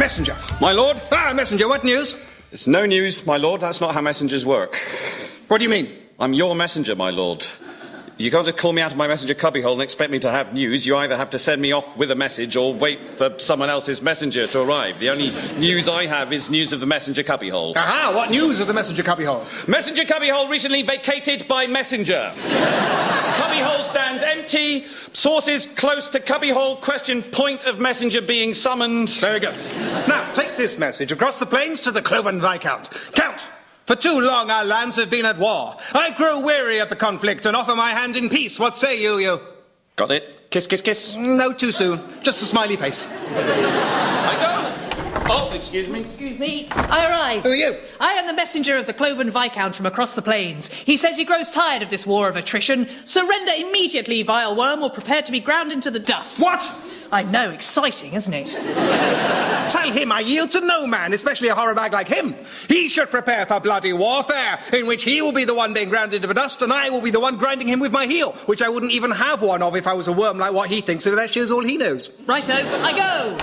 Messenger. My lord? Messenger, what news? It's no news, my lord. That's not how messengers work. What do you mean? I'm your messenger, my lord. You can't just call me out of my messenger cubbyhole and expect me to have news. You either have to send me off with a message or wait for someone else's messenger to arrive. The only news I have is news of the messenger cubbyhole. Aha, what news of the messenger cubbyhole? Messenger cubbyhole recently vacated by messenger. Cubbyhole stands empty. Sources close to cubbyhole question point of messenger being summoned. Very good. Now, take this message across the plains to the Cloven Viscount. Count! For too long our lands have been at war. I grow weary of the conflict and offer my hand in peace. What say you? Got it? Kiss, kiss, kiss. No, too soon. Just a smiley face. I go. Oh, excuse me. Excuse me. I arrive. Who are you? I am the messenger of the Cloven Viscount from across the plains. He says he grows tired of this war of attrition. Surrender immediately, vile worm, or prepare to be ground into the dust. What? I know, exciting, isn't it? Tell him I yield to no man, especially a horror bag like him. He should prepare for bloody warfare, in which he will be the one being ground into the dust, and I will be the one grinding him with my heel, which I wouldn't even have one of if I was a worm like what he thinks, so that shows all he knows. Righto, I go.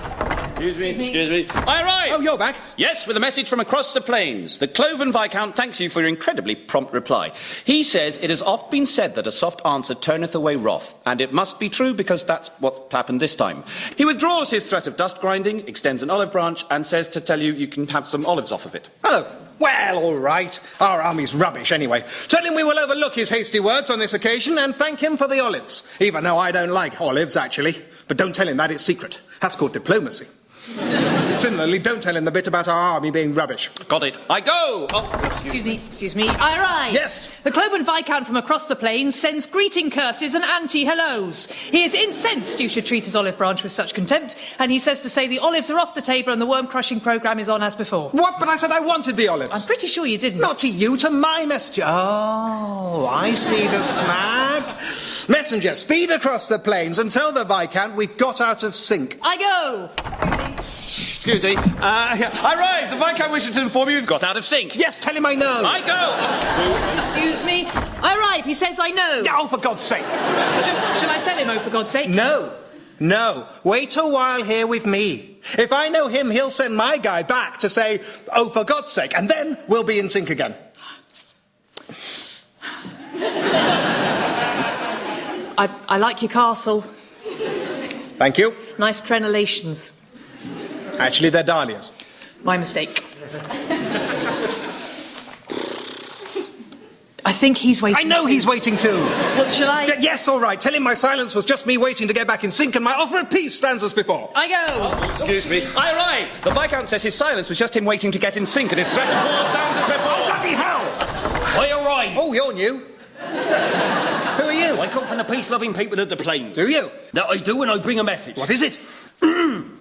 Excuse me. I arrive. Oh, you're back? Yes, with a message from across the plains. The Cloven Viscount thanks you for your incredibly prompt reply. He says it has oft been said that a soft answer turneth away wrath, and it must be true because that's what's happened this time. He withdraws his threat of dust grinding, extends an olive branch, and says to tell you can have some olives off of it. Oh, well, all right. Our army's rubbish anyway. Tell him we will overlook his hasty words on this occasion and thank him for the olives. Even though I don't like olives, actually. But don't tell him that it's secret. That's called diplomacy. Similarly, don't tell him the bit about our army being rubbish. Got it. I go! Oh, Excuse me. I arrive. Yes. The Cloven Viscount from across the plains sends greeting curses and anti-hellos. He is incensed you should treat his olive branch with such contempt, and he says to say the olives are off the table and the worm-crushing programme is on as before. What? But I said I wanted the olives. I'm pretty sure you didn't. Not to you, to my messenger. Oh, I see the smack. Messenger, speed across the plains and tell the Viscount we've got out of sync. I go. excuse me. I arrived. The Viscount wishes to inform you we've got out of sync. Yes, tell him I know. I go. Excuse me. I arrive. He says I know. Oh, for God's sake. Shall I tell him, oh, for God's sake? No. Wait a while here with me. If I know him, he'll send my guy back to say, oh, for God's sake, and then we'll be in sync again. I like your castle. Thank you. Nice crenellations. Actually, they're dahlias. My mistake. I think he's waiting. I know he's waiting too. Well, shall I? Yes, all right. Tell him my silence was just me waiting to get back in sync and my offer of peace stands as before. I go. Oh, excuse me. I arrive. The Viscount says his silence was just him waiting to get in sync and his threat of war stands as before. Bloody hell! I arrive. Oh, you're new. Who are you? I come from the peace-loving people of the plains. Do you? That I do, and I bring a message. What is it?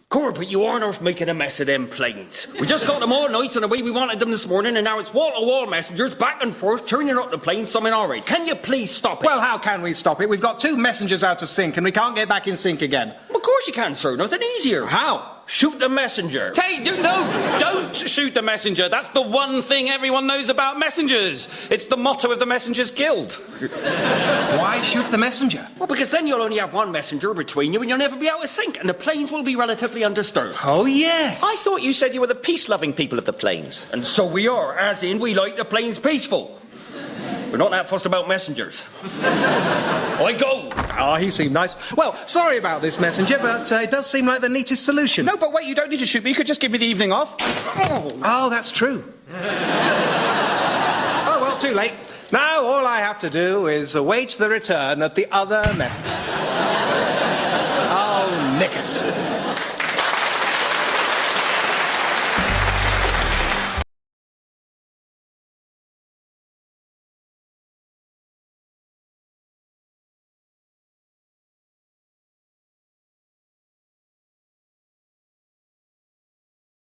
Corbett, you aren't off making a mess of them planes. We just got them all nice and the way we wanted them this morning, and now it's wall-to-wall messengers back and forth turning up the planes some in our rate. Can you please stop it? Well, how can we stop it? We've got 2 messengers out of sync and we can't get back in sync again. Of course you can, sir. Nothing easier. How? Shoot the messenger. Hey, no, don't shoot the messenger. That's the one thing everyone knows about messengers. It's the motto of the Messengers Guild. Why shoot the messenger? Well, because then you'll only have one messenger between you and you'll never be out of sync, and the planes will be relatively undisturbed. Oh, yes. I thought you said you were the peace-loving people of the plains. And so we are, as in we like the planes peaceful. We're not that fussed about messengers. I go. Oh, he seemed nice. Well, sorry about this, messenger, but it does seem like the neatest solution. No, but wait, you don't need to shoot me. You could just give me the evening off. Oh, that's true. Oh, well, too late. Now all I have to do is await the return of the other messenger. Oh, knickers.